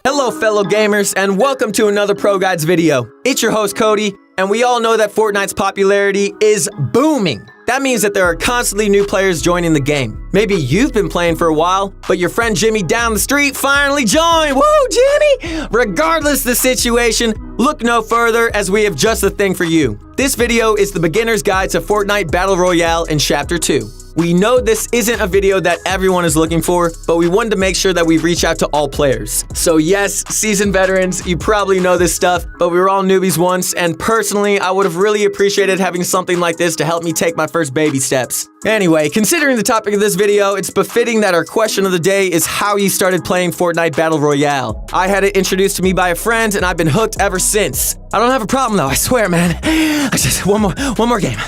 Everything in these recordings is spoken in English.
Hello fellow gamers and welcome to another Pro Guides video. It's your host Cody, and we all know that Fortnite's popularity is booming. That means that there are constantly new players joining the game. Maybe you've been playing for a while, but your friend Jimmy down the street finally joined. Woo, Jimmy! Regardless the situation, look no further as we have just the thing for you. This video is the beginner's guide to Fortnite Battle Royale in Chapter 2. We know this isn't a video that everyone is looking for, but we wanted to make sure that we reach out to all players. So yes, seasoned veterans, you probably know this stuff, but we were all newbies once, and personally, I would have really appreciated having something like this to help me take my first baby steps. Anyway, considering the topic of this video, it's befitting that our question of the day is how you started playing Fortnite Battle Royale. I had it introduced to me by a friend, and I've been hooked ever since. I don't have a problem though, I swear, man. I just, one more game,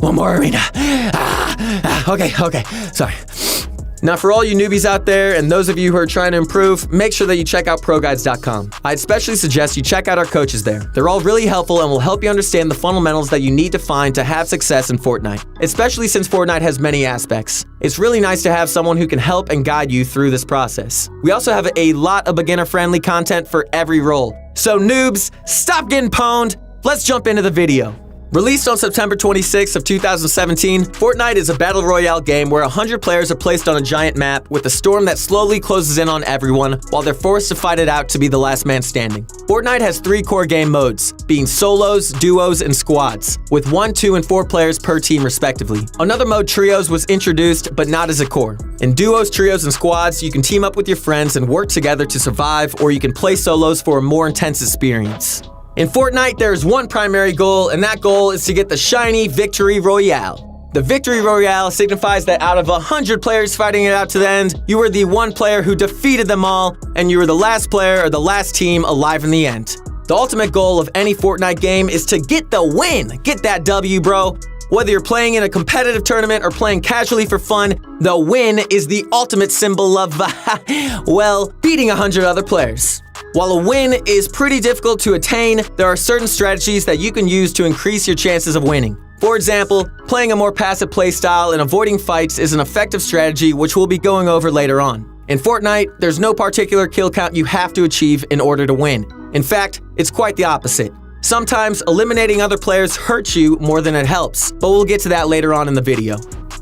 one more arena. Okay, sorry. Now for all you newbies out there and those of you who are trying to improve, make sure that you check out ProGuides.com. I especially suggest you check out our coaches there. They're all really helpful and will help you understand the fundamentals that you need to find to have success in Fortnite, especially since Fortnite has many aspects. It's really nice to have someone who can help and guide you through this process. We also have a lot of beginner-friendly content for every role. So noobs, stop getting pwned. Let's jump into the video. Released on September 26th of 2017, Fortnite is a battle royale game where 100 players are placed on a giant map with a storm that slowly closes in on everyone while they're forced to fight it out to be the last man standing. Fortnite has 3 core game modes, being solos, duos, and squads, with 1, 2, and 4 players per team respectively. Another mode, trios, was introduced, but not as a core. In duos, trios, and squads, you can team up with your friends and work together to survive, or you can play solos for a more intense experience. In Fortnite, there is one primary goal, and that goal is to get the shiny Victory Royale. The Victory Royale signifies that out of 100 players fighting it out to the end, you were the one player who defeated them all, and you were the last player or the last team alive in the end. The ultimate goal of any Fortnite game is to get the win. Get that W, bro. Whether you're playing in a competitive tournament or playing casually for fun, the win is the ultimate symbol of, well, beating 100 other players. While a win is pretty difficult to attain, there are certain strategies that you can use to increase your chances of winning. For example, playing a more passive playstyle and avoiding fights is an effective strategy which we'll be going over later on. In Fortnite, there's no particular kill count you have to achieve in order to win. In fact, it's quite the opposite. Sometimes eliminating other players hurts you more than it helps, but we'll get to that later on in the video.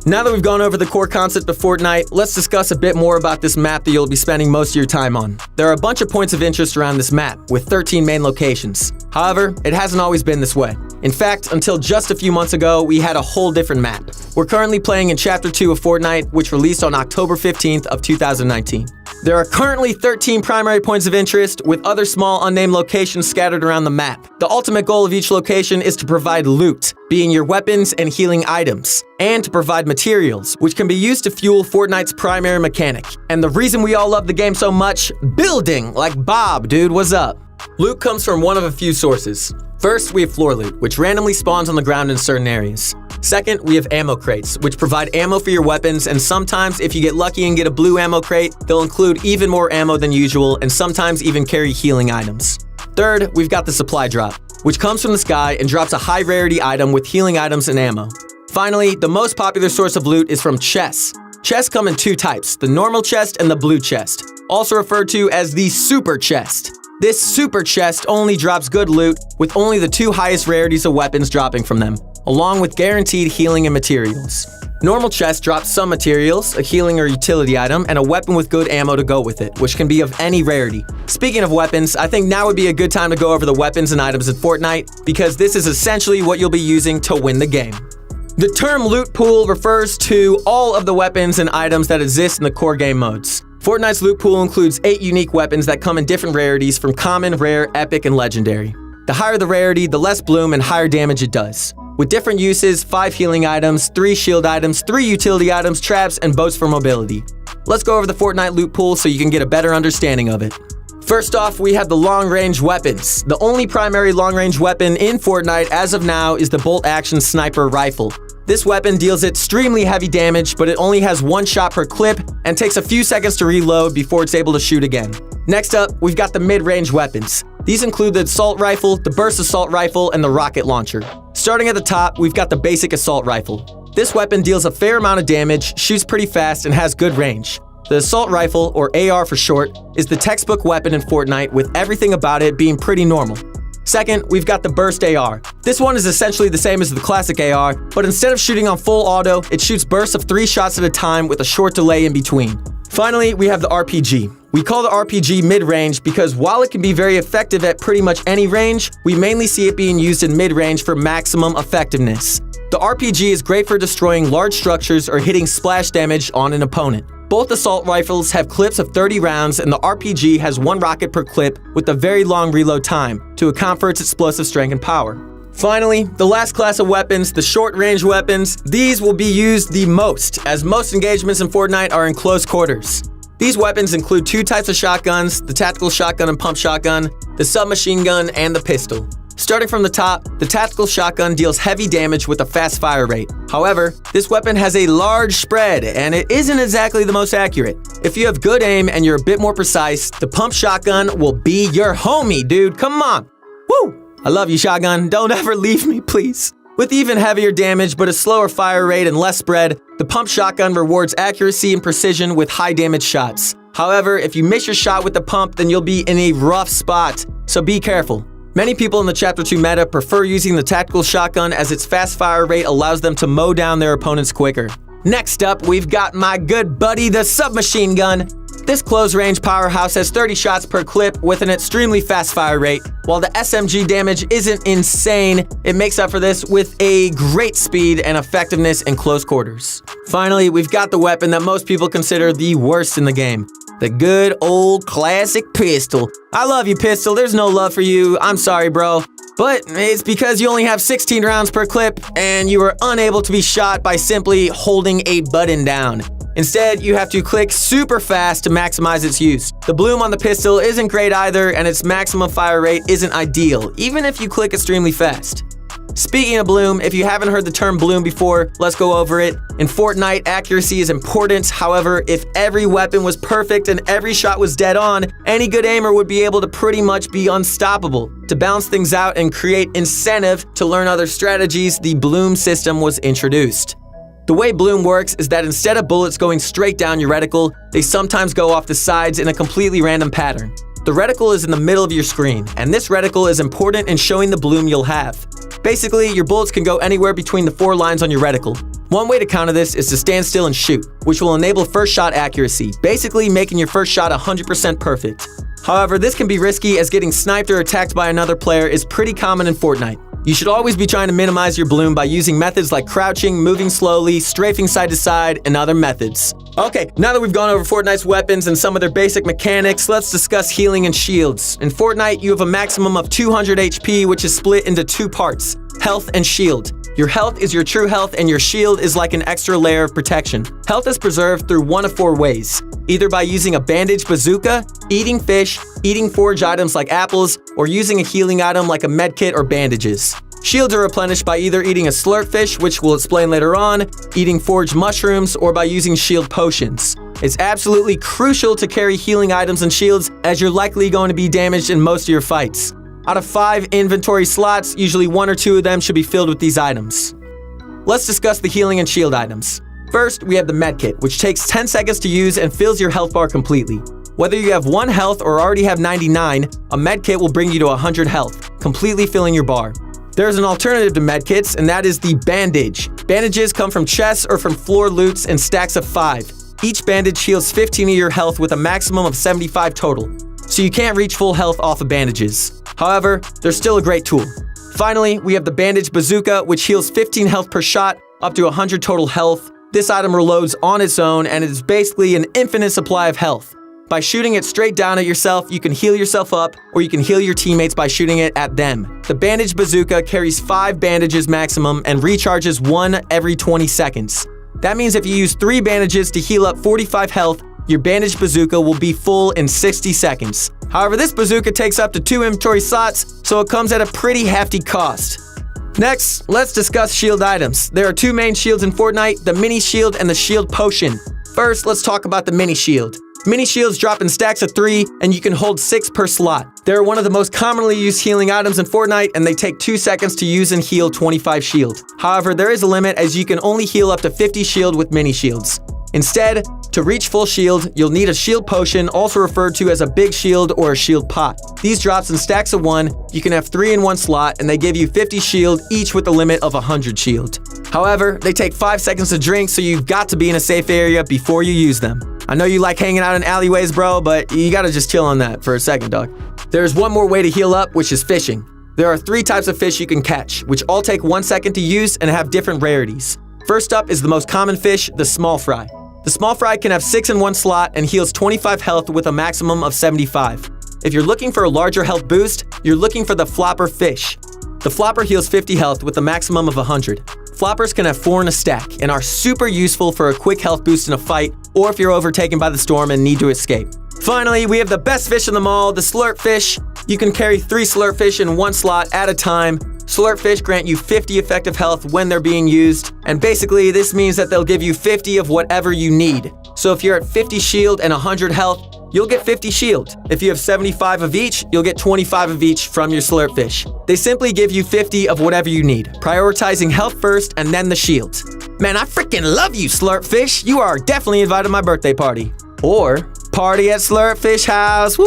Now that we've gone over the core concept of Fortnite, let's discuss a bit more about this map that you'll be spending most of your time on. There are a bunch of points of interest around this map, with 13 main locations. However, it hasn't always been this way. In fact, until just a few months ago, we had a whole different map. We're currently playing in Chapter 2 of Fortnite, which released on October 15th of 2019. There are currently 13 primary points of interest, with other small unnamed locations scattered around the map. The ultimate goal of each location is to provide loot, being your weapons and healing items, and to provide materials, which can be used to fuel Fortnite's primary mechanic. And the reason we all love the game so much, building, like Bob, dude, what's up? Loot comes from one of a few sources. First, we have floor loot, which randomly spawns on the ground in certain areas. Second, we have ammo crates, which provide ammo for your weapons, and sometimes if you get lucky and get a blue ammo crate, they'll include even more ammo than usual and sometimes even carry healing items. Third, we've got the supply drop, which comes from the sky and drops a high rarity item with healing items and ammo. Finally, the most popular source of loot is from chests. Chests come in 2 types, the normal chest and the blue chest, also referred to as the super chest. This super chest only drops good loot, with only the 2 highest rarities of weapons dropping from them, along with guaranteed healing and materials. Normal chest drops some materials, a healing or utility item, and a weapon with good ammo to go with it, which can be of any rarity. Speaking of weapons, I think now would be a good time to go over the weapons and items in Fortnite, because this is essentially what you'll be using to win the game. The term loot pool refers to all of the weapons and items that exist in the core game modes. Fortnite's loot pool includes 8 unique weapons that come in different rarities from common, rare, epic, and legendary. The higher the rarity, the less bloom and higher damage it does. With different uses, 5 healing items, 3 shield items, 3 utility items, traps, and boats for mobility. Let's go over the Fortnite loot pool so you can get a better understanding of it. First off, we have the long-range weapons. The only primary long-range weapon in Fortnite as of now is the bolt-action sniper rifle. This weapon deals extremely heavy damage, but it only has 1 shot per clip and takes a few seconds to reload before it's able to shoot again. Next up, we've got the mid-range weapons. These include the assault rifle, the burst assault rifle, and the rocket launcher. Starting at the top, we've got the basic assault rifle. This weapon deals a fair amount of damage, shoots pretty fast, and has good range. The assault rifle, or AR for short, is the textbook weapon in Fortnite, with everything about it being pretty normal. Second, we've got the burst AR. This one is essentially the same as the classic AR, but instead of shooting on full auto, it shoots bursts of 3 shots at a time with a short delay in between. Finally, we have the RPG. We call the RPG mid-range because while it can be very effective at pretty much any range, we mainly see it being used in mid-range for maximum effectiveness. The RPG is great for destroying large structures or hitting splash damage on an opponent. Both assault rifles have clips of 30 rounds, and the RPG has 1 rocket per clip with a very long reload time to account for its explosive strength and power. Finally, the last class of weapons, the short-range weapons, these will be used the most, as most engagements in Fortnite are in close quarters. These weapons include 2 types of shotguns, the tactical shotgun and pump shotgun, the submachine gun, and the pistol. Starting from the top, the tactical shotgun deals heavy damage with a fast fire rate. However, this weapon has a large spread, and it isn't exactly the most accurate. If you have good aim and you're a bit more precise, the pump shotgun will be your homie, dude. Come on. Woo! I love you, shotgun. Don't ever leave me, please. With even heavier damage but a slower fire rate and less spread, the pump shotgun rewards accuracy and precision with high damage shots. However, if you miss your shot with the pump, then you'll be in a rough spot, so be careful. Many people in the Chapter 2 meta prefer using the tactical shotgun as its fast fire rate allows them to mow down their opponents quicker. Next up, we've got my good buddy, the submachine gun. This close-range powerhouse has 30 shots per clip with an extremely fast fire rate. While the SMG damage isn't insane, it makes up for this with a great speed and effectiveness in close quarters. Finally, we've got the weapon that most people consider the worst in the game. The good old classic pistol. I love you, pistol. There's no love for you. I'm sorry, bro. But it's because you only have 16 rounds per clip and you are unable to be shot by simply holding a button down. Instead, you have to click super fast to maximize its use. The bloom on the pistol isn't great either, and its maximum fire rate isn't ideal, even if you click extremely fast. Speaking of bloom, if you haven't heard the term bloom before, let's go over it. In Fortnite, accuracy is important. However, if every weapon was perfect and every shot was dead on, any good aimer would be able to pretty much be unstoppable. To balance things out and create incentive to learn other strategies, the bloom system was introduced. The way bloom works is that instead of bullets going straight down your reticle, they sometimes go off the sides in a completely random pattern. The reticle is in the middle of your screen, and this reticle is important in showing the bloom you'll have. Basically, your bullets can go anywhere between the 4 lines on your reticle. One way to counter this is to stand still and shoot, which will enable first shot accuracy, basically making your first shot 100% perfect. However, this can be risky as getting sniped or attacked by another player is pretty common in Fortnite. You should always be trying to minimize your bloom by using methods like crouching, moving slowly, strafing side to side, and other methods. Okay, now that we've gone over Fortnite's weapons and some of their basic mechanics, let's discuss healing and shields. In Fortnite, you have a maximum of 200 HP, which is split into 2 parts, health and shield. Your health is your true health, and your shield is like an extra layer of protection. Health is preserved through one of 4 ways, either by using a bandage bazooka, eating fish, eating forage items like apples, or using a healing item like a medkit or bandages. Shields are replenished by either eating a slurp fish, which we'll explain later on, eating foraged mushrooms, or by using shield potions. It's absolutely crucial to carry healing items and shields, as you're likely going to be damaged in most of your fights. Out of 5 inventory slots, usually 1 or 2 of them should be filled with these items. Let's discuss the healing and shield items. First, we have the medkit, which takes 10 seconds to use and fills your health bar completely. Whether you have 1 health or already have 99, a medkit will bring you to 100 health, completely filling your bar. There's an alternative to medkits, and that is the bandage. Bandages come from chests or from floor loots in stacks of 5. Each bandage heals 15 of your health with a maximum of 75 total, so you can't reach full health off of bandages. However, they're still a great tool. Finally, we have the bandage bazooka, which heals 15 health per shot, up to 100 total health. This item reloads on its own, and it is basically an infinite supply of health. By shooting it straight down at yourself, you can heal yourself up, or you can heal your teammates by shooting it at them. The bandage bazooka carries 5 bandages maximum and recharges 1 every 20 seconds. That means if you use 3 bandages to heal up 45 health, your bandage bazooka will be full in 60 seconds. However, this bazooka takes up to 2 inventory slots, so it comes at a pretty hefty cost. Next, let's discuss shield items. There are 2 main shields in Fortnite, the mini shield and the shield potion. First, let's talk about the mini shield. Mini shields drop in stacks of 3, and you can hold 6 per slot. They're one of the most commonly used healing items in Fortnite, and they take 2 seconds to use and heal 25 shield. However, there is a limit, as you can only heal up to 50 shield with mini shields. Instead, To reach full shield, you'll need a shield potion, also referred to as a big shield or a shield pot. These drops in stacks of 1, you can have 3 in one slot, and they give you 50 shield, each with a limit of 100 shield. However, they take 5 seconds to drink, so you've got to be in a safe area before you use them. I know you like hanging out in alleyways, bro, but you gotta just chill on that for a second, dog. There's one more way to heal up, which is fishing. There are 3 types of fish you can catch, which all take 1 second to use and have different rarities. First up is the most common fish, the small fry. The small fry can have 6 in one slot and heals 25 health with a maximum of 75. If you're looking for a larger health boost, you're looking for the flopper fish. The flopper heals 50 health with a maximum of 100. Floppers can have 4 in a stack and are super useful for a quick health boost in a fight or if you're overtaken by the storm and need to escape. Finally, we have the best fish in them all, the slurp fish. You can carry 3 slurp fish in one slot at a time. Slurp fish grant you 50 effective health when they're being used, and basically this means that they'll give you 50 of whatever you need. So if you're at 50 shield and 100 health, you'll get 50 shield. If you have 75 of each, you'll get 25 of each from your slurp fish. They simply give you 50 of whatever you need, prioritizing health first and then the shields. Man, I freaking love you, slurp fish. You are definitely invited to my birthday party. Or party at Slurp Fish House. Woo!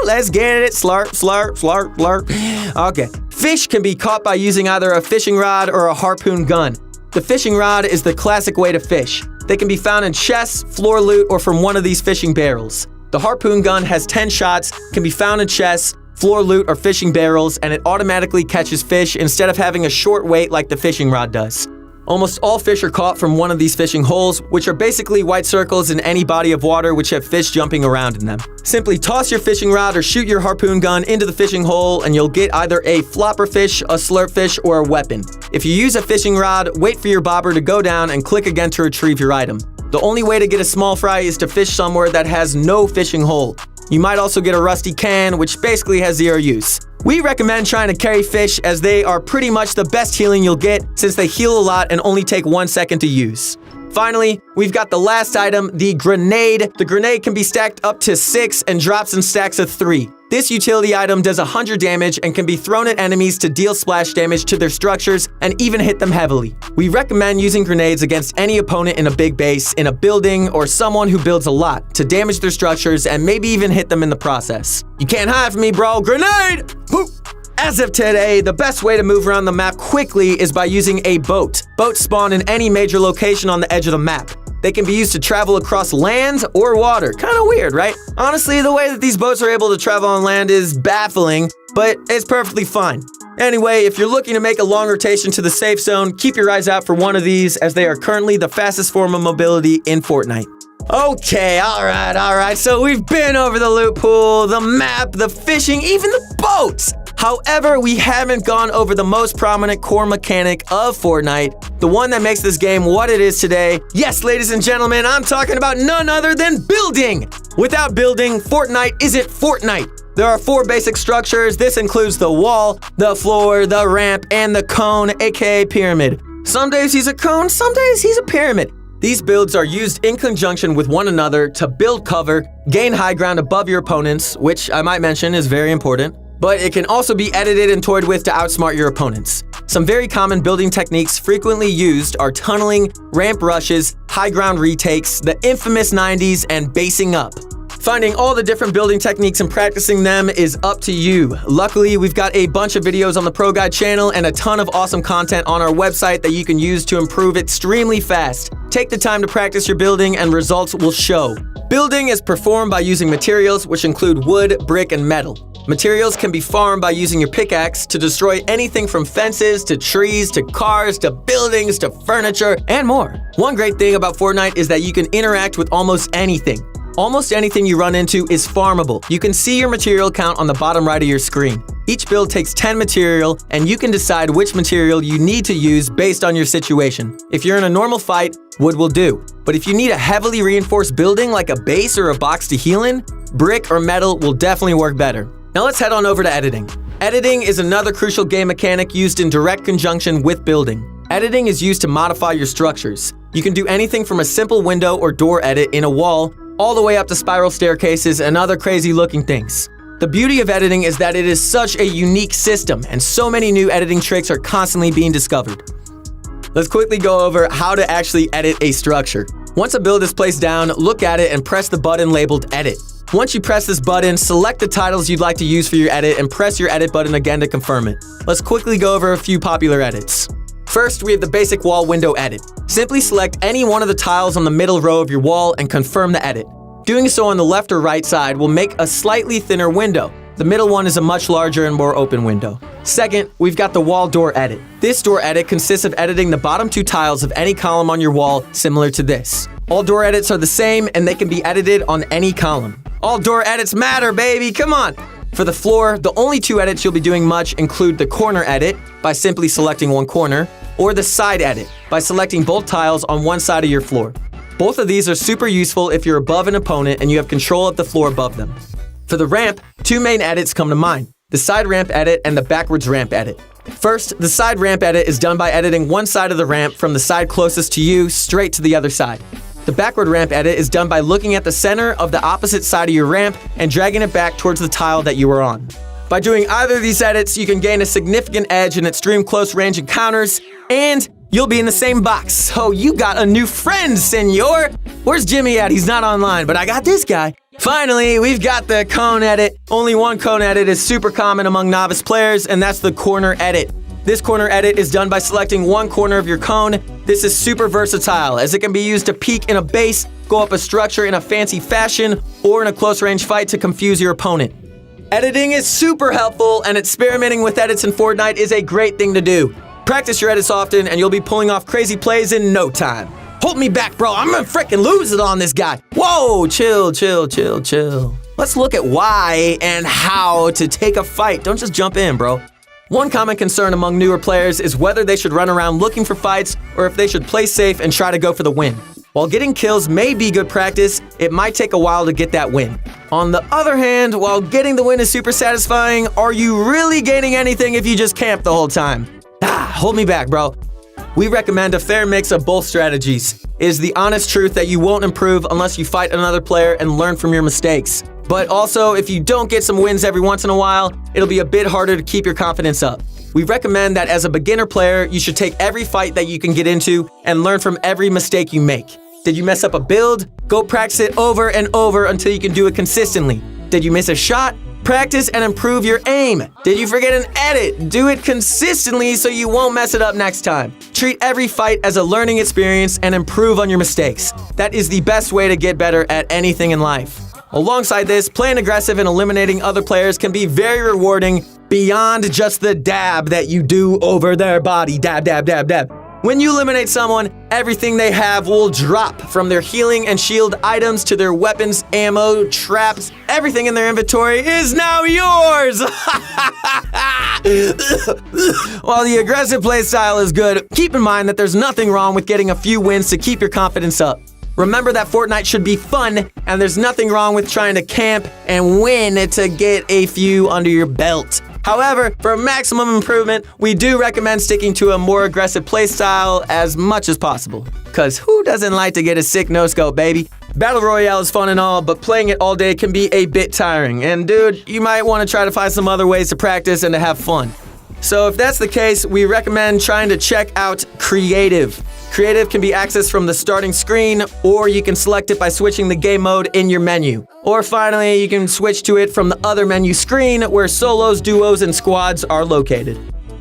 Let's get it. Slurp, slurp, slurp, slurp. Okay. Fish can be caught by using either a fishing rod or a harpoon gun. The fishing rod is the classic way to fish. They can be found in chests, floor loot, or from one of these fishing barrels. The harpoon gun has 10 shots, can be found in chests, floor loot, or fishing barrels, and it automatically catches fish instead of having a short wait like the fishing rod does. Almost all fish are caught from one of these fishing holes, which are basically white circles in any body of water which have fish jumping around in them. Simply toss your fishing rod or shoot your harpoon gun into the fishing hole and you'll get either a flopper fish, a slurp fish, or a weapon. If you use a fishing rod, wait for your bobber to go down and click again to retrieve your item. The only way to get a small fry is to fish somewhere that has no fishing hole. You might also get a rusty can, which basically has 0 use. We recommend trying to carry fish as they are pretty much the best healing you'll get since they heal a lot and only take 1 second to use. Finally, we've got the last item, the grenade. The grenade can be stacked up to 6 and drops in stacks of 3. This utility item does 100 damage and can be thrown at enemies to deal splash damage to their structures and even hit them heavily. We recommend using grenades against any opponent in a big base, in a building, or someone who builds a lot to damage their structures and maybe even hit them in the process. You can't hide from me, bro. Grenade! Boop! As of today, the best way to move around the map quickly is by using a boat. Boats spawn in any major location on the edge of the map. They can be used to travel across land or water. Kind of weird, right? Honestly, the way that these boats are able to travel on land is baffling, but it's perfectly fine. Anyway, if you're looking to make a long rotation to the safe zone, keep your eyes out for one of these as they are currently the fastest form of mobility in Fortnite. Okay, alright, so we've been over the loot pool, the map, the fishing, even the boats! However, we haven't gone over the most prominent core mechanic of Fortnite, the one that makes this game what it is today. Yes, ladies and gentlemen, I'm talking about none other than building! Without building, Fortnite isn't Fortnite. There are 4 basic structures. This includes the wall, the floor, the ramp, and the cone, aka pyramid. Some days he's a cone, some days he's a pyramid. These builds are used in conjunction with one another to build cover, gain high ground above your opponents, which I might mention is very important. But it can also be edited and toyed with to outsmart your opponents. Some very common building techniques frequently used are tunneling, ramp rushes, high ground retakes, the infamous 90s, and basing up. Finding all the different building techniques and practicing them is up to you. Luckily, we've got a bunch of videos on the Pro Guide channel and a ton of awesome content on our website that you can use to improve extremely fast. Take the time to practice your building and results will show. Building is performed by using materials which include wood, brick, and metal. Materials can be farmed by using your pickaxe to destroy anything from fences to trees to cars to buildings to furniture and more. One great thing about Fortnite is that you can interact with almost anything. Almost anything you run into is farmable. You can see your material count on the bottom right of your screen. Each build takes 10 material, and you can decide which material you need to use based on your situation. If you're in a normal fight, wood will do. But if you need a heavily reinforced building like a base or a box to heal in, brick or metal will definitely work better. Now let's head on over to editing. Editing is another crucial game mechanic used in direct conjunction with building. Editing is used to modify your structures. You can do anything from a simple window or door edit in a wall all the way up to spiral staircases and other crazy looking things. The beauty of editing is that it is such a unique system and so many new editing tricks are constantly being discovered. Let's quickly go over how to actually edit a structure. Once a build is placed down, look at it and press the button labeled Edit. Once you press this button, select the titles you'd like to use for your edit and press your edit button again to confirm it. Let's quickly go over a few popular edits. First, we have the basic wall window edit. Simply select any one of the tiles on the middle row of your wall and confirm the edit. Doing so on the left or right side will make a slightly thinner window. The middle one is a much larger and more open window. Second, we've got the wall door edit. This door edit consists of editing the bottom 2 tiles of any column on your wall, similar to this. All door edits are the same and they can be edited on any column. All door edits matter, baby, come on! For the floor, the only 2 edits you'll be doing much include the corner edit, by simply selecting one corner, or the side edit, by selecting both tiles on one side of your floor. Both of these are super useful if you're above an opponent and you have control of the floor above them. For the ramp, 2 main edits come to mind, the side ramp edit and the backwards ramp edit. First, the side ramp edit is done by editing one side of the ramp from the side closest to you straight to the other side. The backward ramp edit is done by looking at the center of the opposite side of your ramp and dragging it back towards the tile that you were on. By doing either of these edits, you can gain a significant edge in extreme close range encounters, and you'll be in the same box. So you got a new friend, senor! Where's Jimmy at? He's not online, but I got this guy. Finally, we've got the cone edit. Only one cone edit is super common among novice players, and that's the corner edit. This corner edit is done by selecting one corner of your cone. This is super versatile, as it can be used to peek in a base, go up a structure in a fancy fashion, or in a close-range fight to confuse your opponent. Editing is super helpful, and experimenting with edits in Fortnite is a great thing to do. Practice your edits often, and you'll be pulling off crazy plays in no time. Hold me back, bro. I'm gonna frickin' lose it on this guy. Whoa, chill. Let's look at why and how to take a fight. Don't just jump in, bro. One common concern among newer players is whether they should run around looking for fights or if they should play safe and try to go for the win. While getting kills may be good practice, it might take a while to get that win. On the other hand, while getting the win is super satisfying, are you really gaining anything if you just camp the whole time? Hold me back, bro. We recommend a fair mix of both strategies. It is the honest truth that you won't improve unless you fight another player and learn from your mistakes. But also, if you don't get some wins every once in a while, it'll be a bit harder to keep your confidence up. We recommend that as a beginner player, you should take every fight that you can get into and learn from every mistake you make. Did you mess up a build? Go practice it over and over until you can do it consistently. Did you miss a shot? Practice and improve your aim. Did you forget an edit? Do it consistently so you won't mess it up next time. Treat every fight as a learning experience and improve on your mistakes. That is the best way to get better at anything in life. Alongside this, playing aggressive and eliminating other players can be very rewarding beyond just the dab that you do over their body. Dab. When you eliminate someone, everything they have will drop, from their healing and shield items to their weapons, ammo, traps. Everything in their inventory is now yours! While the aggressive playstyle is good, keep in mind that there's nothing wrong with getting a few wins to keep your confidence up. Remember that Fortnite should be fun, and there's nothing wrong with trying to camp and win to get a few under your belt. However, for maximum improvement, we do recommend sticking to a more aggressive playstyle as much as possible. Cause who doesn't like to get a sick no-scope, baby? Battle Royale is fun and all, but playing it all day can be a bit tiring. And dude, you might want to try to find some other ways to practice and to have fun. So if that's the case, we recommend trying to check out Creative. Creative can be accessed from the starting screen, or you can select it by switching the game mode in your menu. Or finally, you can switch to it from the other menu screen where solos, duos, and squads are located.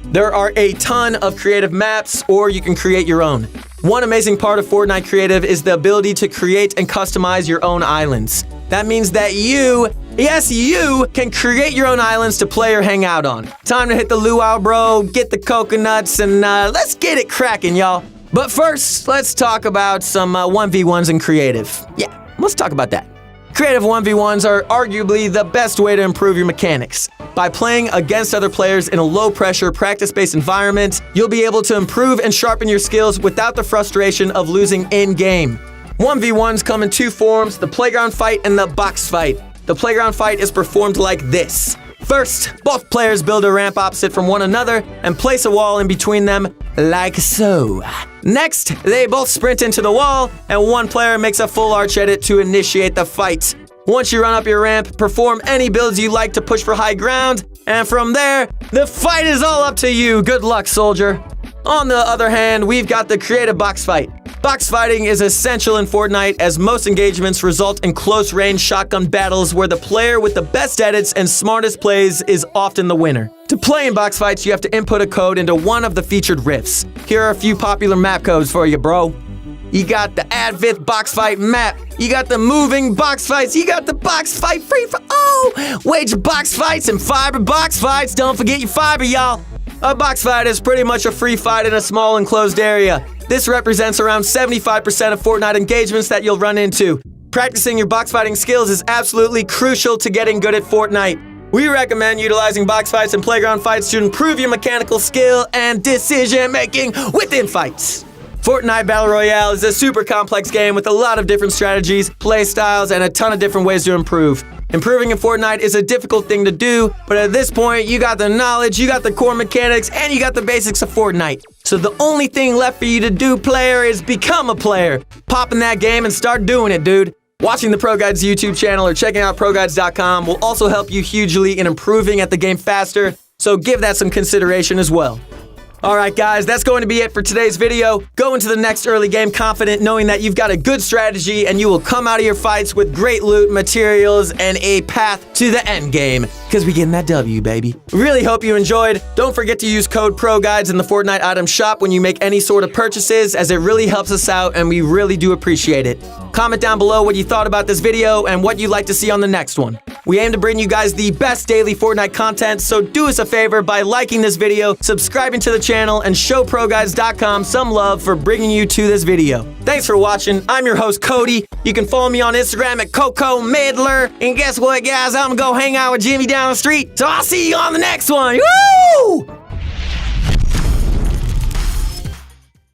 There are a ton of creative maps, or you can create your own. One amazing part of Fortnite Creative is the ability to create and customize your own islands. That means that you can create your own islands to play or hang out on. Time to hit the luau, bro, get the coconuts, and let's get it cracking, y'all. But first, let's talk about some 1v1s in Creative. Yeah, let's talk about that. Creative 1v1s are arguably the best way to improve your mechanics. By playing against other players in a low-pressure, practice-based environment, you'll be able to improve and sharpen your skills without the frustration of losing in-game. 1v1s come in 2 forms, the playground fight and the box fight. The playground fight is performed like this. First, both players build a ramp opposite from one another and place a wall in between them, like so. Next, they both sprint into the wall, and one player makes a full arch edit to initiate the fight. Once you run up your ramp, perform any builds you like to push for high ground, and from there, the fight is all up to you. Good luck, soldier. On the other hand, we've got the creative box fight. Box fighting is essential in Fortnite as most engagements result in close-range shotgun battles where the player with the best edits and smartest plays is often the winner. To play in box fights, you have to input a code into one of the featured rifts. Here are a few popular map codes for you, bro. You got the Advith box fight map. You got the moving box fights. You got the box fight free for wage box fights and fiber box fights. Don't forget your fiber, y'all. A box fight is pretty much a free fight in a small enclosed area. This represents around 75% of Fortnite engagements that you'll run into. Practicing your box fighting skills is absolutely crucial to getting good at Fortnite. We recommend utilizing box fights and playground fights to improve your mechanical skill and decision making within fights. Fortnite Battle Royale is a super complex game with a lot of different strategies, play styles, and a ton of different ways to improve. Improving in Fortnite is a difficult thing to do, but at this point, you got the knowledge, you got the core mechanics, and you got the basics of Fortnite. So the only thing left for you to do, player, is become a player. Pop in that game and start doing it, dude. Watching the Pro Guides YouTube channel or checking out ProGuides.com will also help you hugely in improving at the game faster, so give that some consideration as well. Alright guys, that's going to be it for today's video. Go into the next early game confident knowing that you've got a good strategy and you will come out of your fights with great loot, materials, and a path to the end game. Because we getting that W, baby. Really hope you enjoyed. Don't forget to use code ProGuides in the Fortnite item shop when you make any sort of purchases, as it really helps us out and we really do appreciate it. Comment down below what you thought about this video and what you'd like to see on the next one. We aim to bring you guys the best daily Fortnite content, so do us a favor by liking this video, subscribing to the channel, and show ProGuides.com some love for bringing you to this video. Thanks for watching. I'm your host, Cody. You can follow me on Instagram at CocoMidler. And guess what, guys? I'm gonna go hang out with Jimmy down the street. So I'll see you on the next one. Woo!